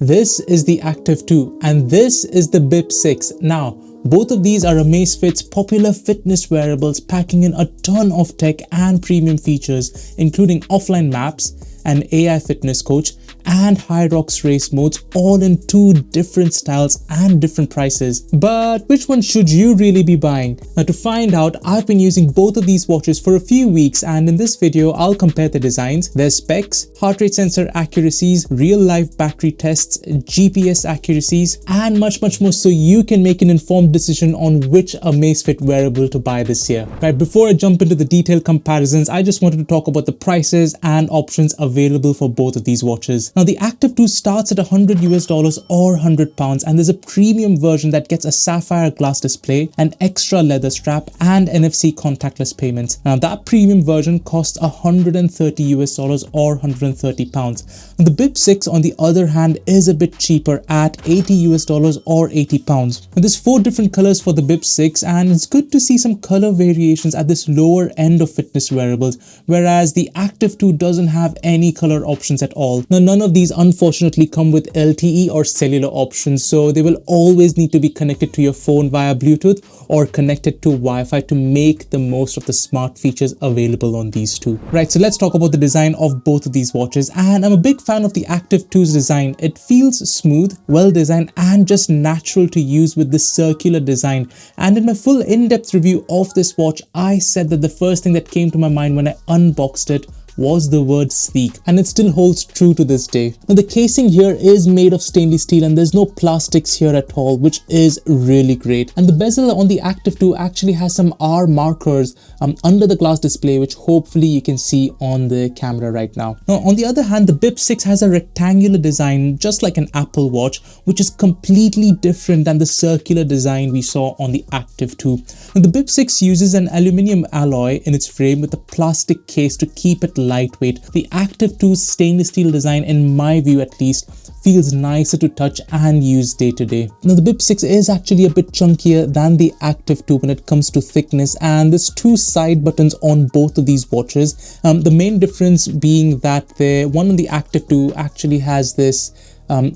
This is the Active 2 and this is the Bip 6. Now, both of these are Amazfit's popular fitness wearables, packing in a ton of tech and premium features, including offline maps, an AI fitness coach, and Hyrox race modes, all in two different styles and different prices. But which one should you really be buying? Now, to find out, I've been using both of these watches for a few weeks, and in this video I'll compare the designs, their specs, heart rate sensor accuracies, real life battery tests, GPS accuracies, and much more, so you can make an informed decision on which Amazfit wearable to buy this year. Right, before I jump into the detailed comparisons, I just wanted to talk about the prices and options available for both of these watches. Now, the Active 2 starts at $100 or £100, and there's a premium version that gets a sapphire glass display, an extra leather strap, and NFC contactless payments. Now, that premium version costs $130 or £130. The Bip 6, on the other hand, is a bit cheaper at $80 or £80. Now, there's 4 different colors for the Bip 6, and it's good to see some color variations at this lower end of fitness wearables, whereas the Active 2 doesn't have any color options at all. Now, none of these unfortunately come with LTE or cellular options, so they will always need to be connected to your phone via Bluetooth or connected to Wi-Fi to make the most of the smart features available on these two. Right, so let's talk about the design of both of these watches, and I'm a big fan of the Active 2's design. It feels smooth, well designed, and just natural to use with this circular design. And in my full in-depth review of this watch, I said that the first thing that came to my mind when I unboxed it was the word sleek, and it still holds true to this day. Now, the casing here is made of stainless steel and there's no plastics here at all, which is really great. And the bezel on the Active 2 actually has some R markers under the glass display, which hopefully you can see on the camera right now. Now, on the other hand, the Bip 6 has a rectangular design, just like an Apple Watch, which is completely different than the circular design we saw on the Active 2. Now, the Bip 6 uses an aluminium alloy in its frame with a plastic case to keep it lightweight. The Active 2's stainless steel design, in my view at least, feels nicer to touch and use day to day. Now, the Bip 6 is actually a bit chunkier than the Active 2 when it comes to thickness, and there's 2 side buttons on both of these watches. The main difference being that the one on the Active 2 actually has this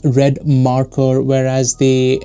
red marker, whereas the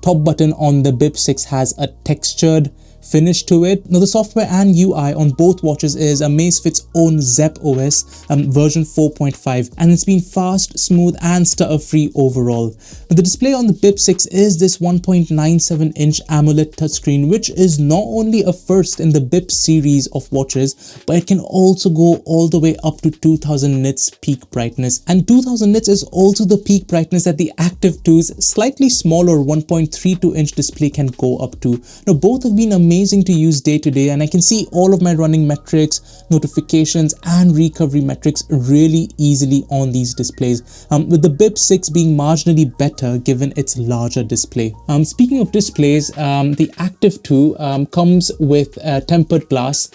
top button on the Bip 6 has a textured finish to it. Now, the software and UI on both watches is Amazfit's own Zepp OS version 4.5, and it's been fast, smooth, and stutter-free overall. Now, the display on the Bip 6 is this 1.97-inch AMOLED touchscreen, which is not only a first in the Bip series of watches, but it can also go all the way up to 2000 nits peak brightness. And 2000 nits is also the peak brightness that the Active 2's slightly smaller 1.32-inch display can go up to. Now, both have been amazing to use day to day, and I can see all of my running metrics, notifications, and recovery metrics really easily on these displays, with the Bip 6 being marginally better given its larger display. Speaking of displays, the Active 2 comes with tempered glass,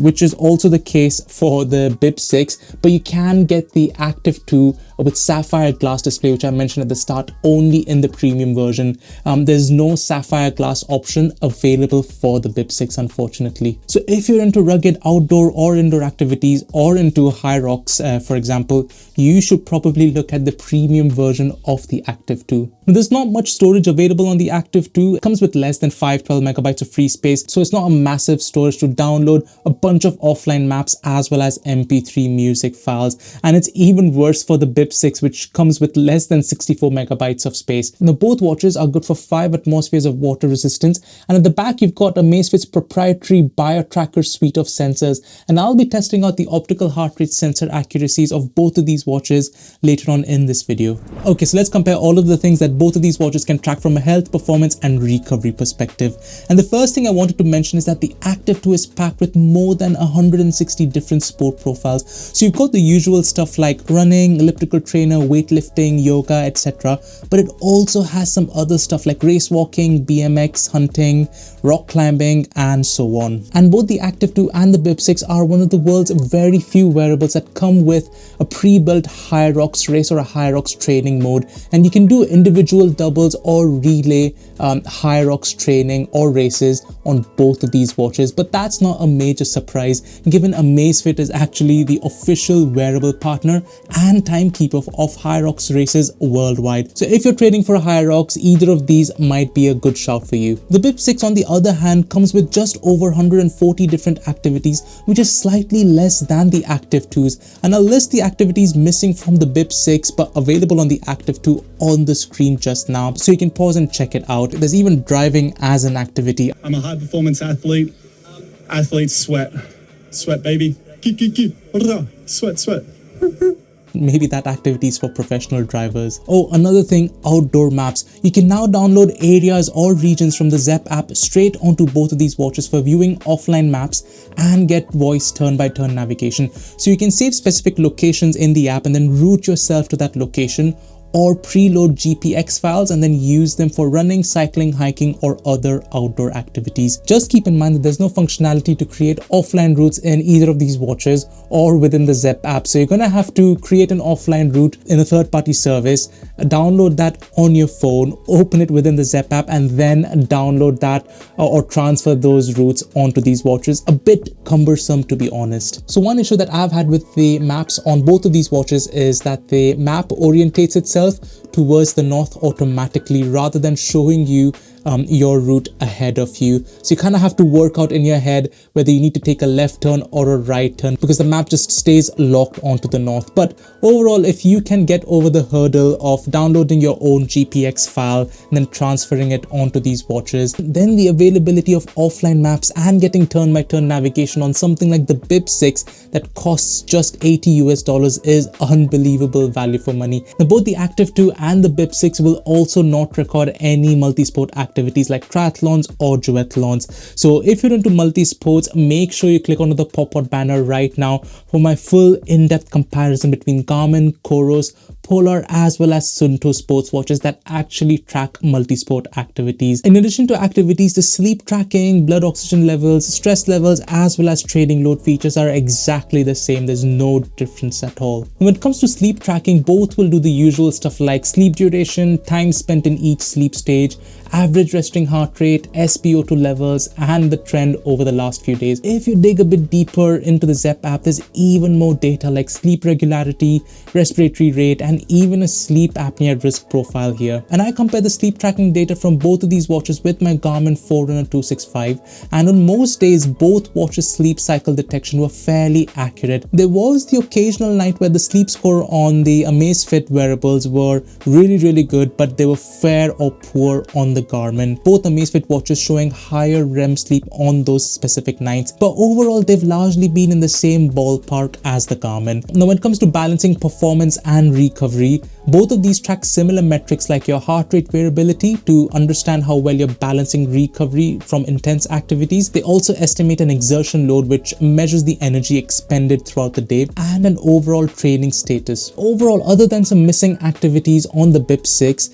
which is also the case for the Bip 6, but you can get the Active 2 with sapphire glass display, which I mentioned at the start, only in the premium version. There's no sapphire glass option available for the Bip 6, unfortunately. So if you're into rugged outdoor or indoor activities, or into Hyrox, for example, you should probably look at the premium version of the Active 2. Now, there's not much storage available on the Active 2. It comes with less than 512 megabytes of free space, so it's not a massive storage to download a bunch of offline maps as well as MP3 music files. And it's even worse for the Bip 6, which comes with less than 64 megabytes of space. Now, both watches are good for 5 atmospheres of water resistance, and at the back you've got Amazfit's proprietary BioTracker suite of sensors, and I'll be testing out the optical heart rate sensor accuracies of both of these watches later on in this video. Okay, so let's compare all of the things that both of these watches can track from a health, performance, and recovery perspective. And the first thing I wanted to mention is that the Active 2 is packed with more than 160 different sport profiles. So you've got the usual stuff like running, elliptical trainer, weightlifting, yoga, etc. But it also has some other stuff like race walking, BMX, hunting, rock climbing, and so on. And both the Active 2 and the Bip 6 are one of the world's very few wearables that come with a pre-built Hyrox race or a Hyrox training mode, and you can do individual individual doubles or relay high rocks training or races on both of these watches, but that's not a major surprise given Amazfit is actually the official wearable partner and timekeeper of high rocks races worldwide. So if you're training for high rocks, either of these might be a good shout for you. The Bip 6 on the other hand comes with just over 140 different activities, which is slightly less than the Active 2s, and I'll list the activities missing from the Bip 6 but available on the Active 2 on the screen just now, so you can pause and check it out. There's even driving as an activity. I'm a high performance athlete. Athletes sweat. Sweat, baby. Sweat. Maybe that activity is for professional drivers. Oh, another thing, outdoor maps. You can now download areas or regions from the Zepp app straight onto both of these watches for viewing offline maps and get voice turn-by-turn navigation. So you can save specific locations in the app and then route yourself to that location, or preload GPX files and then use them for running, cycling, hiking, or other outdoor activities. Just keep in mind that there's no functionality to create offline routes in either of these watches or within the Zepp app. So you're gonna have to create an offline route in a third-party service, download that on your phone, open it within the Zepp app, and then download that or transfer those routes onto these watches. A bit cumbersome, to be honest. So one issue that I've had with the maps on both of these watches is that the map orientates itself towards the north automatically rather than showing you your route ahead of you. So you kind of have to work out in your head whether you need to take a left turn or a right turn because the map just stays locked onto the north. But overall, if you can get over the hurdle of downloading your own GPX file and then transferring it onto these watches, then the availability of offline maps and getting turn-by-turn navigation on something like the Bip 6 that costs just $80 is unbelievable value for money. Now, both the Active 2 and the Bip 6 will also not record any multi-sport activities like triathlons or duathlons. So if you're into multi-sports, make sure you click onto the pop-out banner right now for my full in-depth comparison between Garmin, Coros, Polar as well as Suunto sports watches that actually track multi-sport activities. In addition to activities, the sleep tracking, blood oxygen levels, stress levels as well as training load features are exactly the same. There's no difference at all. When it comes to sleep tracking, both will do the usual stuff like sleep duration, time spent in each sleep stage, average resting heart rate, SpO2 levels, and the trend over the last few days. If you dig a bit deeper into the Zepp app, there's even more data like sleep regularity, respiratory rate, and even a sleep apnea risk profile here. And I compare the sleep tracking data from both of these watches with my Garmin Forerunner 265, and on most days, both watches' sleep cycle detection were fairly accurate. There was the occasional night where the sleep score on the Amazfit wearables were really good, but they were fair or poor on the Garmin. Both Amazfit watches showing higher REM sleep on those specific nights, but overall they've largely been in the same ballpark as the Garmin. Now when it comes to balancing performance and recovery, both of these track similar metrics like your heart rate variability to understand how well you're balancing recovery from intense activities. They also estimate an exertion load which measures the energy expended throughout the day and an overall training status. Overall, other than some missing activities on the Bip 6,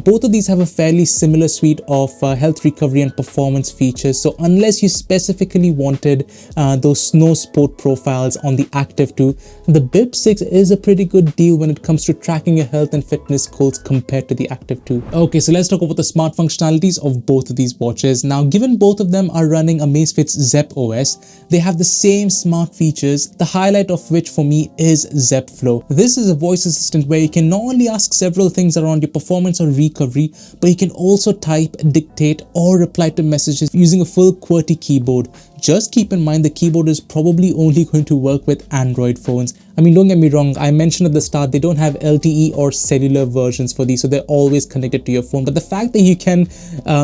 both of these have a fairly similar suite of health recovery and performance features. So unless you specifically wanted those snow sport profiles on the Active 2, the Bip 6 is a pretty good deal when it comes to tracking your health and fitness goals compared to the Active 2. Okay, so let's talk about the smart functionalities of both of these watches. Now, given both of them are running Amazfit's Zepp OS, they have the same smart features, the highlight of which for me is Zepp Flow. This is a voice assistant where you can not only ask several things around your performance or recovery, but you can also type, dictate, or reply to messages using a full QWERTY keyboard. Just keep in mind the keyboard is probably only going to work with Android phones. I mean, don't get me wrong, I mentioned at the start they don't have LTE or cellular versions for these, so they're always connected to your phone. But the fact that you can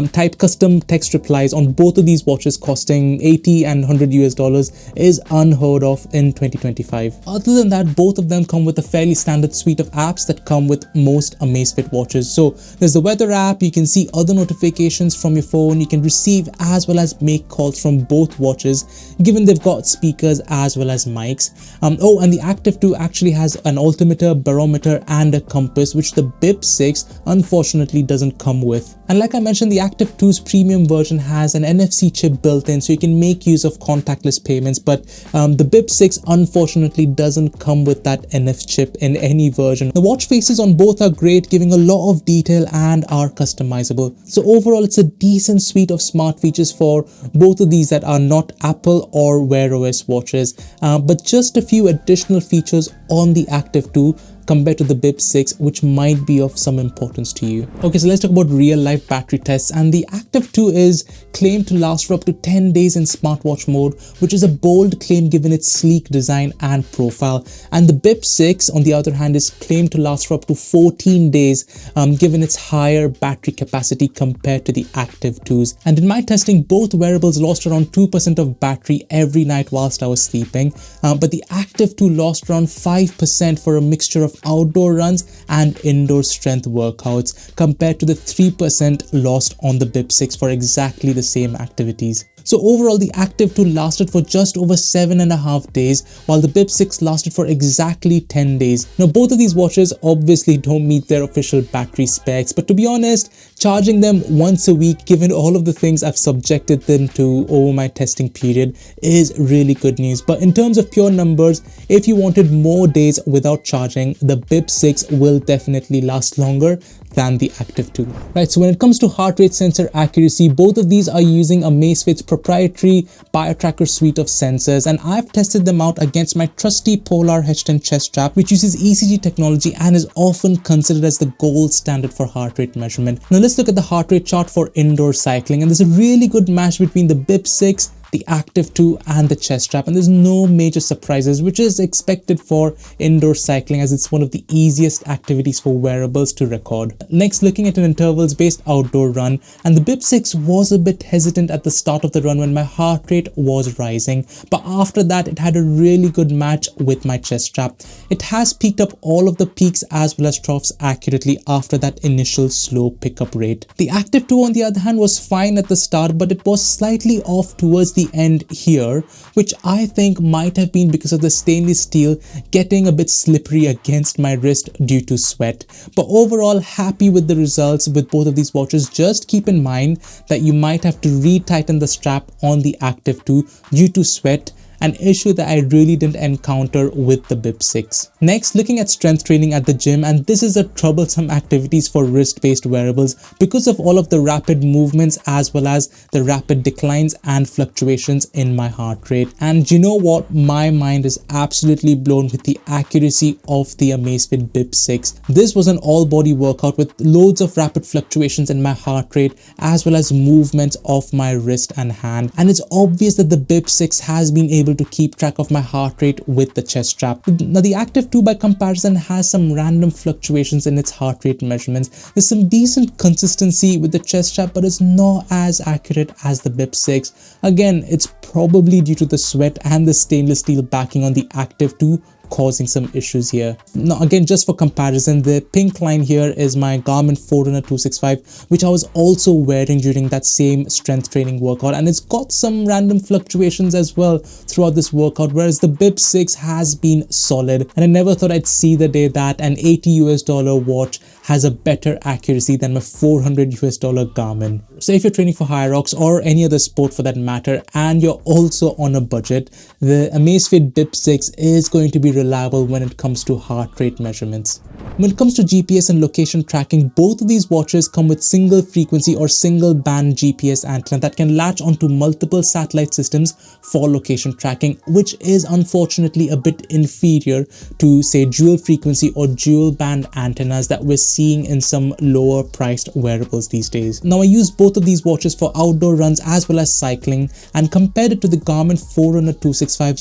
type custom text replies on both of these watches costing $80 and $100 is unheard of in 2025. Other than that, both of them come with a fairly standard suite of apps that come with most Amazfit watches. So there's the weather app, you can see other notifications from your phone, you can receive as well as make calls from both watches, given they've got speakers as well as mics. Oh, and the Active 2 actually has an altimeter, barometer, and a compass, which the Bip 6 unfortunately doesn't come with. And like I mentioned, the Active 2's premium version has an NFC chip built in, so you can make use of contactless payments, but the Bip 6 unfortunately doesn't come with that NFC chip in any version. The watch faces on both are great, giving a lot of detail and are customizable. So overall, it's a decent suite of smart features for both of these that are not Apple or Wear OS watches, but just a few additional features on the Active 2 compared to the Bip 6, which might be of some importance to you. Okay, so let's talk about real life battery tests. And the Active 2 is claimed to last for up to 10 days in smartwatch mode, which is a bold claim given its sleek design and profile. And the Bip 6, on the other hand, is claimed to last for up to 14 days, given its higher battery capacity compared to the Active 2s. And in my testing, both wearables lost around 2% of battery every night whilst I was sleeping, but the Active 2 lost around 5% for a mixture of outdoor runs and indoor strength workouts, compared to the 3% lost on the Bip 6 for exactly the same activities. So overall, the Active 2 lasted for just over 7.5 days, while the Bip 6 lasted for exactly 10 days. Now, both of these watches obviously don't meet their official battery specs, but to be honest, charging them once a week, given all of the things I've subjected them to over my testing period, is really good news. But in terms of pure numbers, if you wanted more days without charging, the Bip 6 will definitely last longer than the Active 2. Right, so when it comes to heart rate sensor accuracy, both of these are using Amazfit's proprietary BioTracker suite of sensors, and I've tested them out against my trusty Polar H10 chest strap, which uses ECG technology and is often considered as the gold standard for heart rate measurement. Now let's look at the heart rate chart for indoor cycling, and there's a really good match between the Bip 6, the Active 2 and the chest strap, and there's no major surprises, which is expected for indoor cycling as it's one of the easiest activities for wearables to record. Next, looking at an intervals based outdoor run, and the Bip 6 was a bit hesitant at the start of the run when my heart rate was rising, but after that it had a really good match with my chest strap. It has peaked up all of the peaks as well as troughs accurately after that initial slow pickup rate. The Active 2 on the other hand was fine at the start, but it was slightly off towards the end here, which I think might have been because of the stainless steel getting a bit slippery against my wrist due to sweat. But overall, happy with the results with both of these watches. Just keep in mind that you might have to retighten the strap on the Active 2 due to sweat, an issue that I really didn't encounter with the Bip 6. Next, looking at strength training at the gym, and this is a troublesome activities for wrist-based wearables because of all of the rapid movements as well as the rapid declines and fluctuations in my heart rate. And you know what? My mind is absolutely blown with the accuracy of the Amazfit Bip 6. This was an all-body workout with loads of rapid fluctuations in my heart rate as well as movements of my wrist and hand. And it's obvious that the Bip 6 has been able to keep track of my heart rate with the chest strap. Now the Active 2 by comparison has some random fluctuations in its heart rate measurements. There's some decent consistency with the chest strap, but it's not as accurate as the Bip 6. Again, it's probably due to the sweat and the stainless steel backing on the Active 2 causing some issues here. Now again, just for comparison, the pink line here is my Garmin Forerunner 265, which I was also wearing during that same strength training workout, and it's got some random fluctuations as well throughout this workout, whereas the Bip 6 has been solid. And I never thought I'd see the day that an $80 watch has a better accuracy than my $400 Garmin. So if you're training for Hyrox or any other sport for that matter, and you're also on a budget, the Amazfit Bip 6 is going to be reliable when it comes to heart rate measurements. When it comes to GPS and location tracking, both of these watches come with single frequency or single band GPS antenna that can latch onto multiple satellite systems for location tracking, which is unfortunately a bit inferior to say dual frequency or dual band antennas that we're seeing in some lower priced wearables these days. Now I use both of these watches for outdoor runs as well as cycling, and compared it to the Garmin Forerunner 265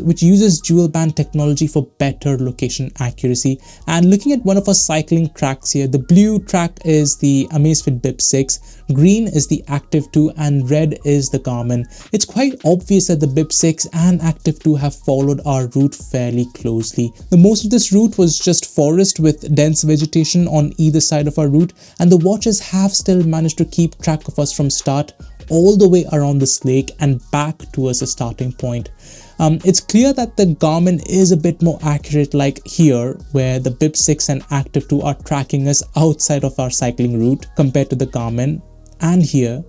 which uses dual band technology for better location accuracy. And looking at one of our cycling tracks here, the blue track is the Amazfit Bip 6, green is the Active 2, and red is the Garmin. It's quite obvious that the Bip 6 and Active 2 have followed our route fairly closely. The most of this route was just forest with dense vegetation on either side of our route, and the watches have still managed to keep track of us from start all the way around this lake and back towards the starting point. It's clear that the Garmin is a bit more accurate, like here, where the Bip 6 and Active 2 are tracking us outside of our cycling route compared to the Garmin, and here.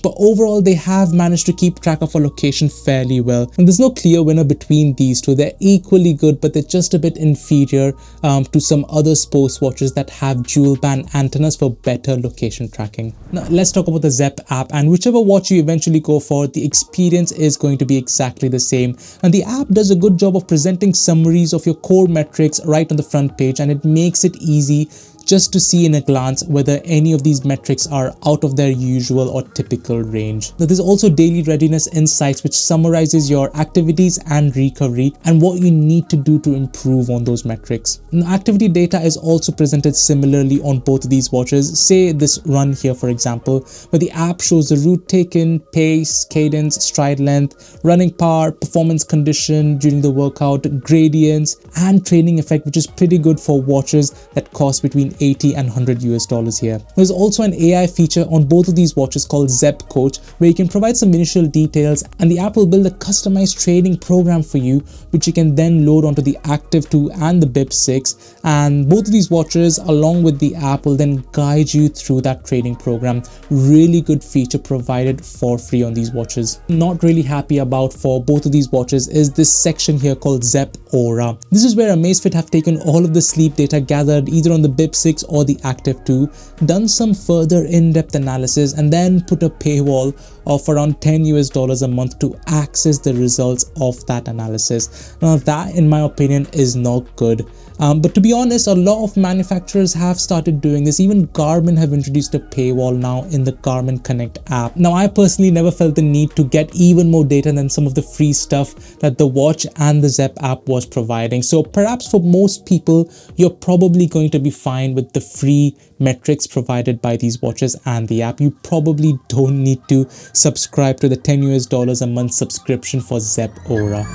But overall, they have managed to keep track of our location fairly well. And there's no clear winner between these two. They're equally good, but they're just a bit inferior to some other sports watches that have dual band antennas for better location tracking. Now, let's talk about the Zepp app. And whichever watch you eventually go for, the experience is going to be exactly the same. And the app does a good job of presenting summaries of your core metrics right on the front page, and it makes it easy just to see in a glance whether any of these metrics are out of their usual or typical range. Now, there's also daily readiness insights, which summarizes your activities and recovery and what you need to do to improve on those metrics. Now, activity data is also presented similarly on both of these watches. Say this run here, for example, where the app shows the route taken, pace, cadence, stride length, running power, performance condition during the workout, gradients, and training effect, which is pretty good for watches that cost between 80 and 100 US dollars here. There's also an AI feature on both of these watches called Zepp Coach, where you can provide some initial details and the app will build a customized training program for you, which you can then load onto the Active 2 and the Bip 6. And both of these watches, along with the app, will then guide you through that training program. Really good feature provided for free on these watches. Not really happy about for both of these watches is this section here called Zepp Aura. This is where Amazfit have taken all of the sleep data gathered either on the Bip 6 or the Active 2, done some further in-depth analysis, and then put a paywall of around 10 US dollars a month to access the results of that analysis. Now that, in my opinion, is not good. But to be honest, a lot of manufacturers have started doing this. Even Garmin have introduced a paywall now in the Garmin Connect app. Now, I personally never felt the need to get even more data than some of the free stuff that the watch and the Zepp app was providing. So perhaps for most people, you're probably going to be fine with the free metrics provided by these watches and the app. You probably don't need to subscribe to the 10 US dollars a month subscription for Zepp Aura.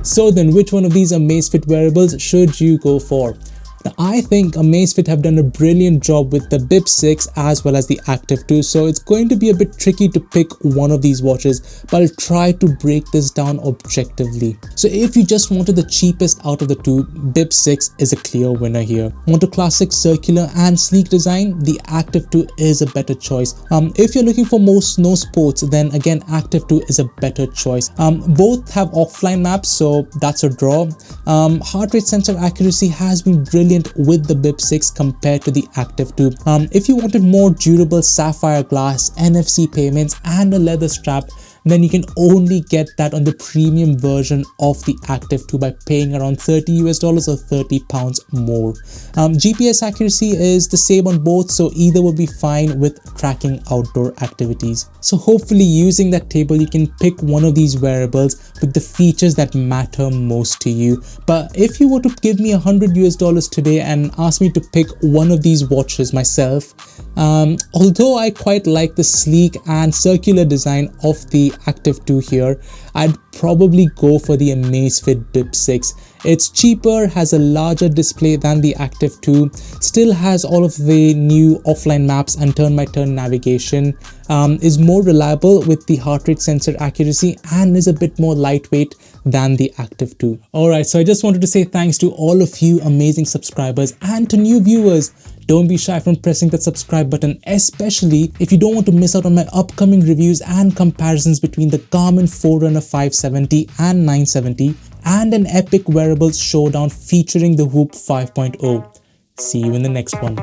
So then, which one of these Amazfit wearables should you go for? Now, I think Amazfit have done a brilliant job with the Bip 6 as well as the Active 2, so it's going to be a bit tricky to pick one of these watches, but I'll try to break this down objectively. So if you just wanted the cheapest out of the two, Bip 6 is a clear winner here. Want a classic circular and sleek design? The Active 2 is a better choice. If you're looking for more snow sports, then again Active 2 is a better choice. Both have offline maps, so that's a draw. Heart rate sensor accuracy has been brilliant with the Bip 6 compared to the Active 2. If you wanted more durable sapphire glass, NFC payments, and a leather strap, then you can only get that on the premium version of the Active 2 by paying around 30 US dollars or 30 pounds more. GPS accuracy is the same on both, so either will be fine with tracking outdoor activities. So hopefully, using that table, you can pick one of these wearables with the features that matter most to you. But if you were to give me 100 US dollars today and ask me to pick one of these watches myself, although I quite like the sleek and circular design of the Active 2 here, I'd probably go for the Amazfit Bip 6. It's cheaper, has a larger display than the Active 2, still has all of the new offline maps and turn-by-turn navigation, is more reliable with the heart rate sensor accuracy, and is a bit more lightweight than the Active 2. Alright, so I just wanted to say thanks to all of you amazing subscribers and to new viewers. Don't be shy from pressing that subscribe button, especially if you don't want to miss out on my upcoming reviews and comparisons between the Garmin Forerunner 570 and 970 and an epic wearables showdown featuring the Whoop 5.0. See you in the next one.